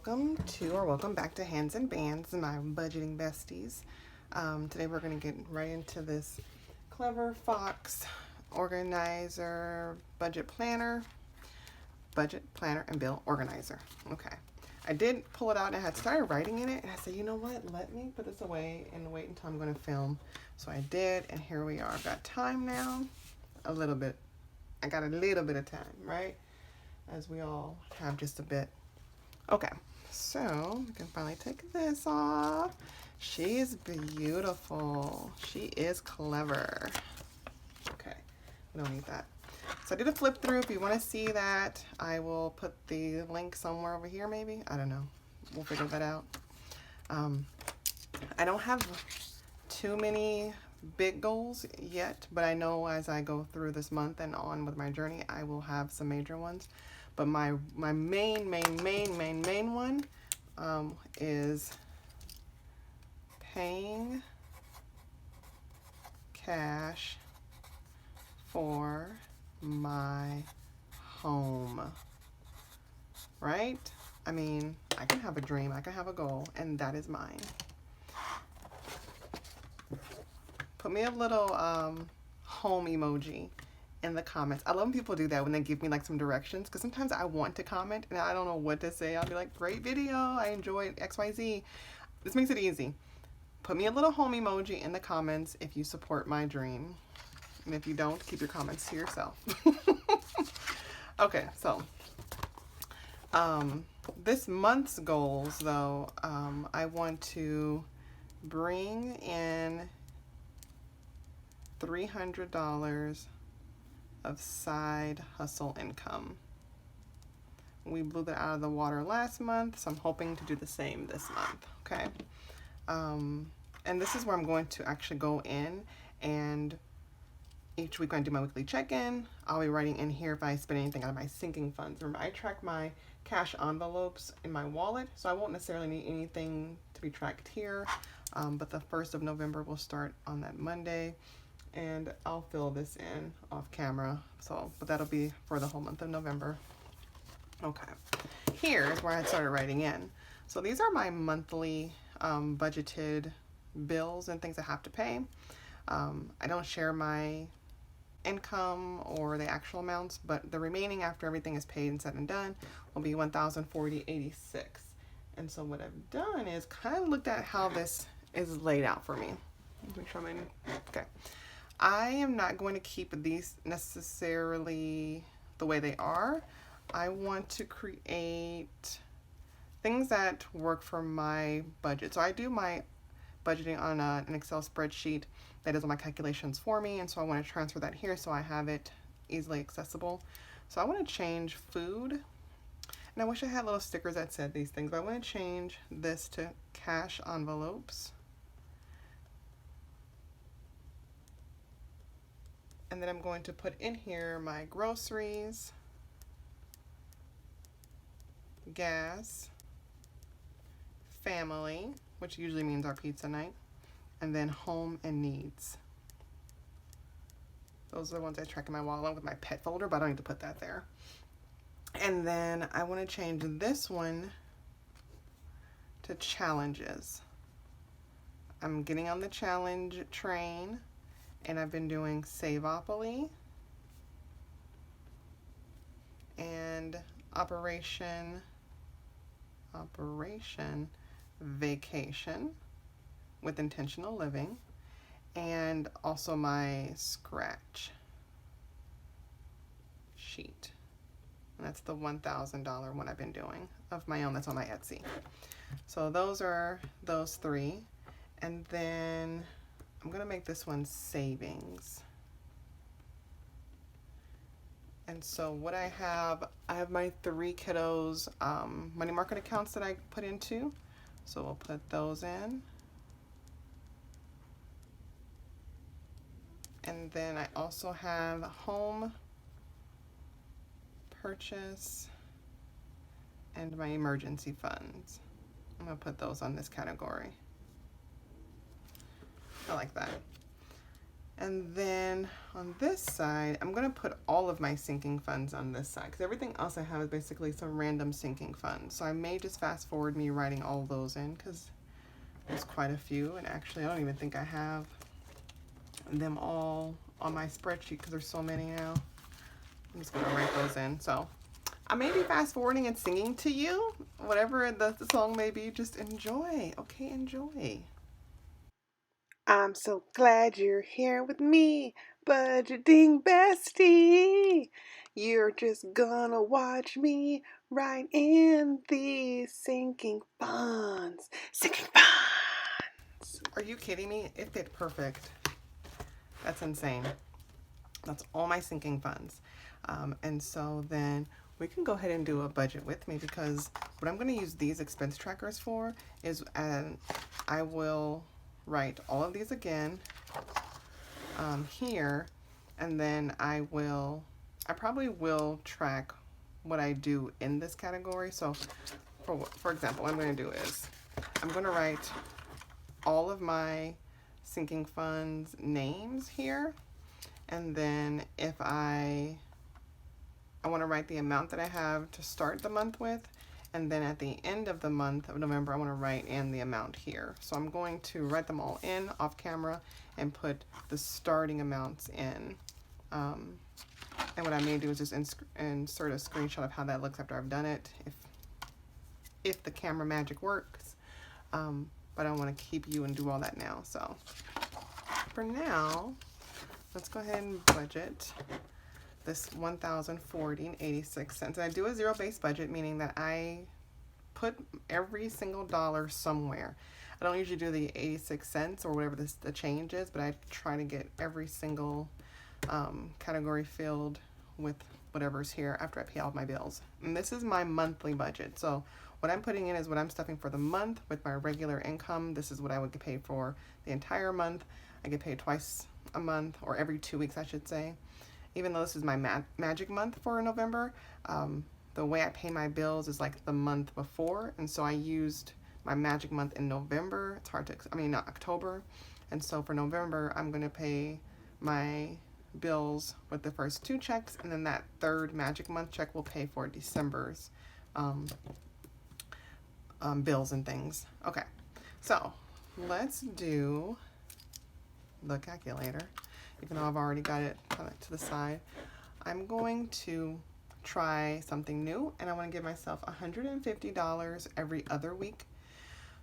welcome back to Hands and Bands, my budgeting besties. Today we're going to get right into this Clever Fox organizer, budget planner and bill organizer. Okay, I did pull it out and I had started writing in it, and I said, you know what, let me put this away and wait until I'm going to film. So I did, and here we are. I've got time now, a little bit. I got a little bit of time, right? As we all have just a bit. Okay, so we can finally take this off. She is beautiful. She is clever. Okay, we don't need that. So I did a flip through. If you want to see that, I will put the link somewhere over here maybe. I don't know. We'll figure that out. I don't have too many big goals yet, but I know as I go through this month and on with my journey, I will have some major ones. But my main one is paying cash for my home, right? I mean, I can have a dream, I can have a goal, and that is mine. Put me a little home emoji in the comments. I love when people do that, when they give me like some directions, because sometimes I want to comment and I don't know what to say. I'll be like, great video, I enjoyed XYZ. This makes it easy. Put me a little home emoji in the comments if you support my dream. And if you don't, keep your comments to yourself. Okay, so this month's goals though, I want to bring in $300 of side hustle income. We blew that out of the water last month, so I'm hoping to do the same this month, okay? And this is where I'm going to actually go in, and each week when I do my weekly check-in, I'll be writing in here if I spend anything out of my sinking funds. Remember, I track my cash envelopes in my wallet, so I won't necessarily need anything to be tracked here, but the 1st of November will start on that Monday. And I'll fill this in off camera, but that'll be for the whole month of November. Okay, here's where I started writing in. So these are my monthly budgeted bills and things I have to pay. I don't share my income or the actual amounts, but the remaining after everything is paid and said and done will be $1,040.86. And so what I've done is kind of looked at how this is laid out for me. Make sure I'm in. Okay. I am not going to keep these necessarily the way they are. I want to create things that work for my budget. So I do my budgeting on an Excel spreadsheet that does all my calculations for me, and so I want to transfer that here so I have it easily accessible. So I want to change food, and I wish I had little stickers that said these things, but I want to change this to cash envelopes. And then I'm going to put in here my groceries, gas, family, which usually means our pizza night, and then home and needs. Those are the ones I track in my wallet along with my pet folder, but I don't need to put that there. And then I want to change this one to challenges. I'm getting on the challenge train. And I've been doing Saveopoly and Operation Vacation with Intentional Living, and also my scratch sheet. And that's the $1,000 one I've been doing of my own. That's on my Etsy. So those are those three. And then I'm going to make this one savings. And so what I have my 3 kiddos money market accounts that I put into. So we'll put those in. And then I also have home purchase and my emergency funds. I'm going to put those on this category. I like that. And then on this side, I'm going to put all of my sinking funds on this side because everything else I have is basically some random sinking funds. So I may just fast forward me writing all those in because there's quite a few. And actually, I don't even think I have them all on my spreadsheet because there's so many now. I'm just going to write those in. So I may be fast forwarding and singing to you. Whatever the song may be, just enjoy. Okay, enjoy. I'm so glad you're here with me, budgeting bestie. You're just gonna watch me write in these sinking funds. Sinking funds. Are you kidding me? It fit perfect. That's insane. That's all my sinking funds. And so then we can go ahead and do a budget with me because what I'm going to use these expense trackers for is I will write all of these again here, and then I probably will track what I do in this category. So for example, what I'm going to do is I'm going to write all of my sinking funds names here, and then if I want to write the amount that I have to start the month with, and then at the end of the month of November, I want to write in the amount here. So I'm going to write them all in off camera and put the starting amounts in. And what I may do is just insert a screenshot of how that looks after I've done it, if the camera magic works. But I don't want to keep you and do all that now. So for now, let's go ahead and budget this $1,040.86. And I do a zero-based budget, meaning that I put every single dollar somewhere. I don't usually do the 86 cents or whatever the change is, but I try to get every single category filled with whatever's here after I pay all my bills. And this is my monthly budget. So what I'm putting in is what I'm stuffing for the month with my regular income. This is what I would get paid for the entire month. I get paid twice a month, or every 2 weeks, I should say. Even though this is my magic month for November, the way I pay my bills is like the month before. And so I used my magic month in November. It's hard to, not October. And so for November, I'm going to pay my bills with the first 2 checks. And then that third magic month check will pay for December's bills and things. Okay, so let's do the calculator. Even though I've already got it kind of to the side, I'm going to try something new, and I want to give myself $150 every other week.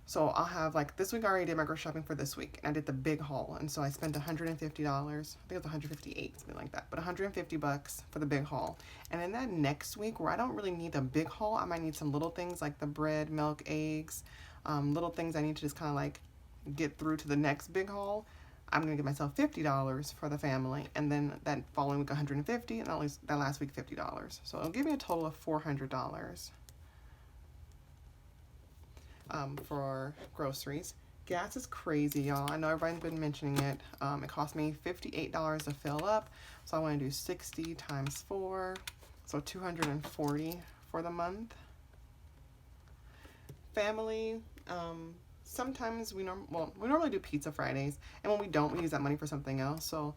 So I'll have, like, this week I already did my grocery shopping for this week, and I did the big haul, and so I spent $150. I think it was $158, something like that, but $150 for the big haul. And in that next week, where I don't really need a big haul, I might need some little things like the bread, milk, eggs, little things I need to just kind of like get through to the next big haul. I'm going to give myself $50 for the family, and then that following week $150, and that last week $50. So it'll give me a total of $400 for groceries. Gas is crazy, y'all. I know everybody's been mentioning it. It cost me $58 to fill up, so I want to do 60 times 4, so $240 for the month. Family, sometimes we normally do pizza Fridays, and when we don't, we use that money for something else. So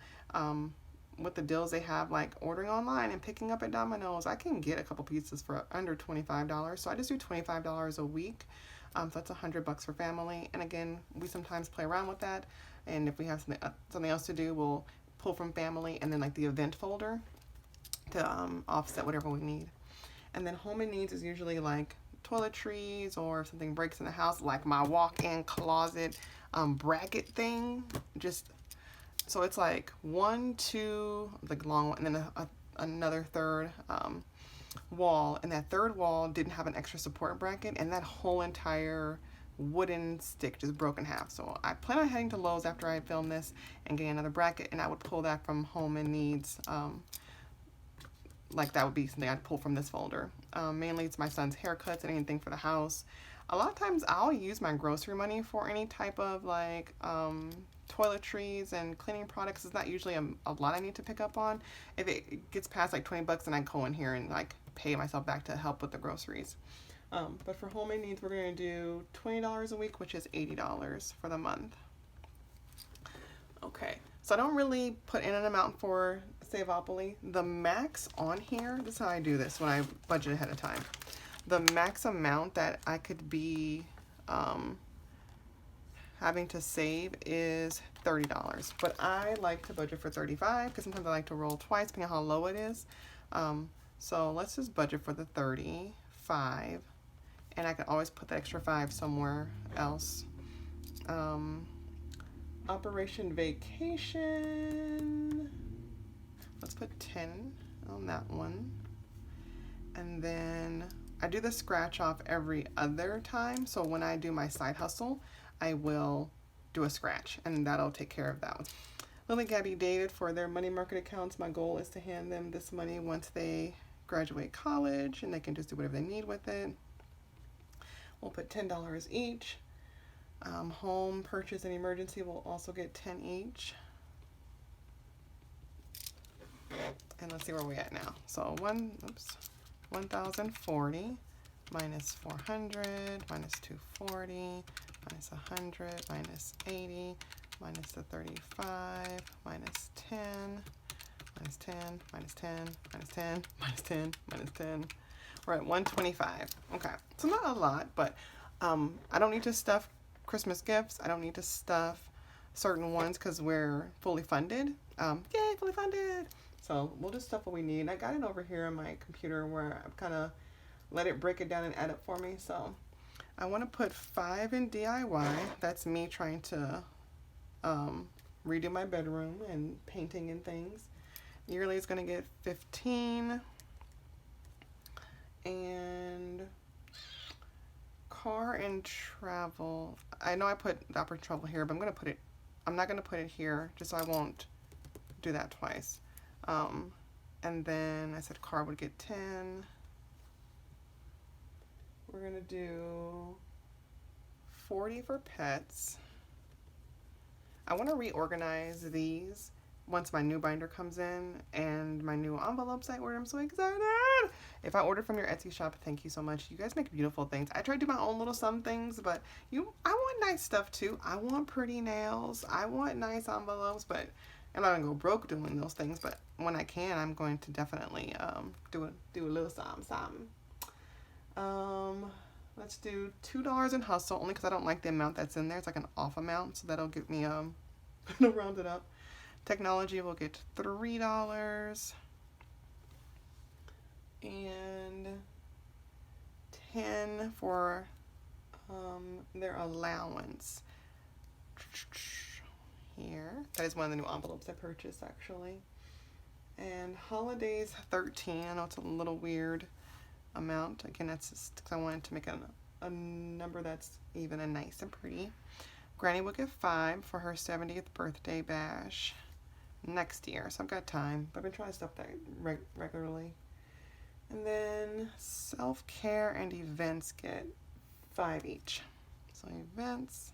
with the deals they have, like ordering online and picking up at Domino's, I can get a couple pizzas for under $25. So I just do $25 a week. So that's $100 for family. And again, we sometimes play around with that. And if we have something else to do, we'll pull from family and then like the event folder to offset whatever we need. And then home and needs is usually like toiletries, or if something breaks in the house, like my walk-in closet bracket thing. So it's like 1, 2, like long one, and then another third wall, and that third wall didn't have an extra support bracket, and that whole entire wooden stick just broke in half. So I plan on heading to Lowe's after I film this and getting another bracket, and I would pull that from home and needs. Like that would be something I'd pull from this folder. Mainly it's my son's haircuts and anything for the house. A lot of times I'll use my grocery money for any type of like toiletries and cleaning products. It's not usually a lot I need to pick up on. If it gets past like $20, then I go in here and like pay myself back to help with the groceries. But for home and needs, we're going to do $20 a week, which is $80 for the month. Okay, So I don't really put in an amount for Saveopoly. The max on here, this is how I do this when I budget ahead of time. The max amount that I could be having to save is $30. But I like to budget for $35 because sometimes I like to roll twice depending on how low it is. So let's just budget for the $35. And I can always put the extra $5 somewhere else. Operation Vacation. Let's put 10 on that one. And then I do the scratch off every other time. So when I do my side hustle, I will do a scratch and that'll take care of that one. Lily, Gabby, David, for their money market accounts, my goal is to hand them this money once they graduate college and they can just do whatever they need with it. We'll put $10 each. Home purchase and emergency will also get 10 each. And let's see where we're at now. So 1,040 minus 400 minus 240 minus 100 minus 80 minus the 35 minus 10 minus 10 minus 10 minus 10 minus 10 minus 10. We're at 125. Okay, so not a lot, but I don't need to stuff Christmas gifts. I don't need to stuff certain ones because we're fully funded. Yay, fully funded. So we'll just stuff what we need. I got it over here on my computer where I've kind of let it break it down and add up for me. So I want to put 5 in DIY. That's me trying to redo my bedroom and painting and things. Yearly is going to get 15. And car and travel. I know I put the operating travel here, but I'm not going to put it here just so I won't do that twice. And then I said car would get 10. We're going to do 40 for pets. I want to reorganize these once my new binder comes in and my new envelopes I ordered. I'm so excited. If I ordered from your Etsy shop, thank you so much. You guys make beautiful things. I try to do my own little some things, but I want nice stuff too. I want pretty nails. I want nice envelopes, but I'm not gonna go broke doing those things. But when I can, I'm going to definitely do a little something. Let's do $2 in hustle, only because I don't like the amount that's in there. It's like an off amount, so that'll give me it'll round it up. Technology will get $3 and 10 for their allowance. Here, that is one of the new envelopes I purchased actually. And holidays 13. I know it's a little weird amount. Again, that's just because I wanted to make a number that's even and nice and pretty. Granny will get 5 for her 70th birthday bash next year, so I've got time, but I've been trying to stuff that regularly. And then self-care and events get 5 each. So events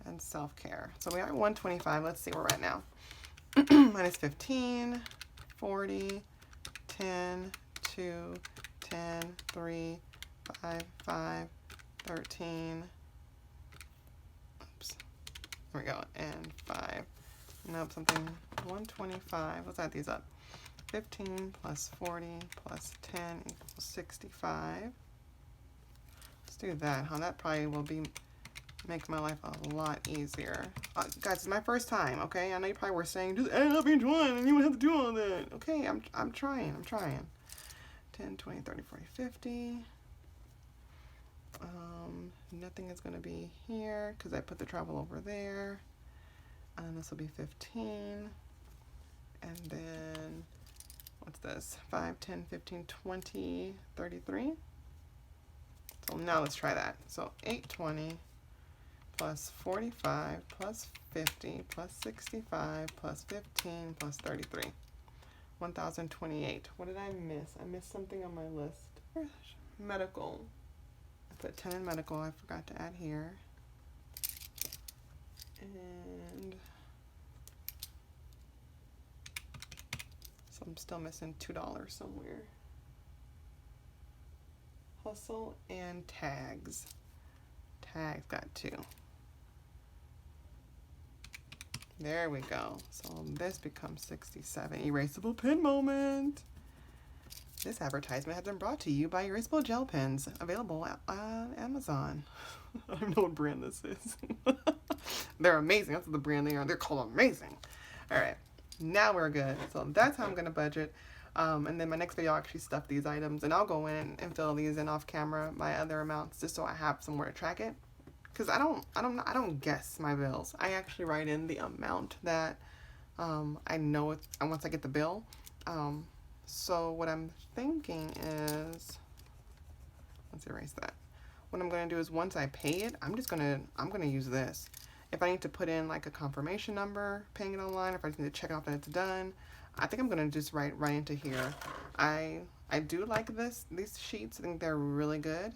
and self-care. So we are at 125. Let's see where we're at now. Minus 15, 40, 10, 2, 10, 3, 5, 5, 13. Oops. There we go. And 5. Nope, something 125. Let's add these up. 15 plus 40 plus 10 equals 65. Let's do that, huh? That probably will make my life a lot easier. Guys, it's my first time, okay? I know you probably were saying, just add up each one and you would have to do all that. Okay, I'm trying. 10, 20, 30, 40, 50. Nothing is going to be here because I put the travel over there. And this will be 15. And then, what's this? 5, 10, 15, 20, 33. So now let's try that. So 820 plus 45 plus 50 plus 65 plus 15 plus 33. 1,028. What did I miss? I missed something on my list. Medical. I put 10 in medical. I forgot to add here. And so I'm still missing $2 somewhere. Hustle and tags. Tags got 2. There we go. So this becomes 67. Erasable pen moment. This advertisement has been brought to you by Erasable Gel Pens, available on Amazon. I don't know what brand this is. They're amazing. That's what the brand they are. They're called Amazing. All right, now we're good. So that's how I'm gonna budget. And then my next video, I'll actually stuff these items, and I'll go in and fill these in off camera, my other amounts, just so I have somewhere to track it. Because I don't guess my bills. I actually write in the amount that I know it's, and once I get the bill. So what I'm thinking is, let's erase that. What I'm gonna do is once I pay it, I'm gonna use this. If I need to put in like a confirmation number, paying it online, if I need to check off that it's done, I think I'm gonna just write right into here. I do like these sheets. I think they're really good.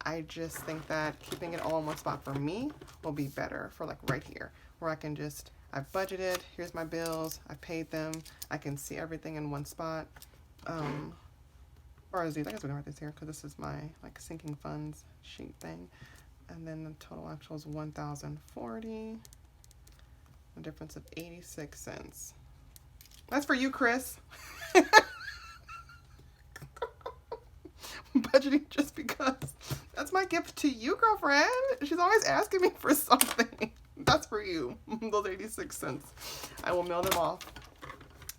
I just think that keeping it all in one spot for me will be better for like right here, where I can just, I've budgeted, here's my bills, I paid them, I can see everything in one spot. Or as these, I guess we can write this here because this is my like sinking funds sheet thing. And then the total actual is 1,040, a difference of 86 cents. That's for you, Chris. Budgeting just because. That's my gift to you, girlfriend. She's always asking me for something. That's for you. Those 86 cents. I will mail them off.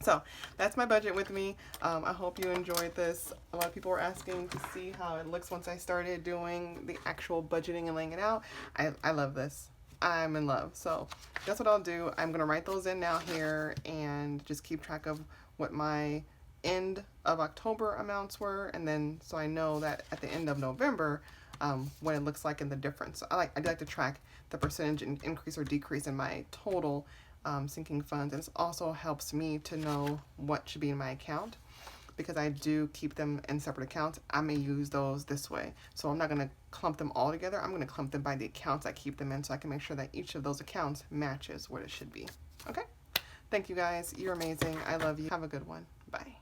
So that's my budget with me. I hope you enjoyed this. A lot of people were asking to see how it looks once I started doing the actual budgeting and laying it out. I love this. I'm in love. So that's what I'll do. I'm going to write those in now here and just keep track of what my end of October amounts were, and then so I know that at the end of November what it looks like in the difference. I do like to track the percentage increase or decrease in my total sinking funds, and it also helps me to know what should be in my account, because I do keep them in separate accounts. I may use those this way, so I'm not going to clump them all together. I'm going to clump them by the accounts I keep them in, so I can make sure that each of those accounts matches what it should be. Okay, thank you guys. You're amazing. I love you. Have a good one. Bye.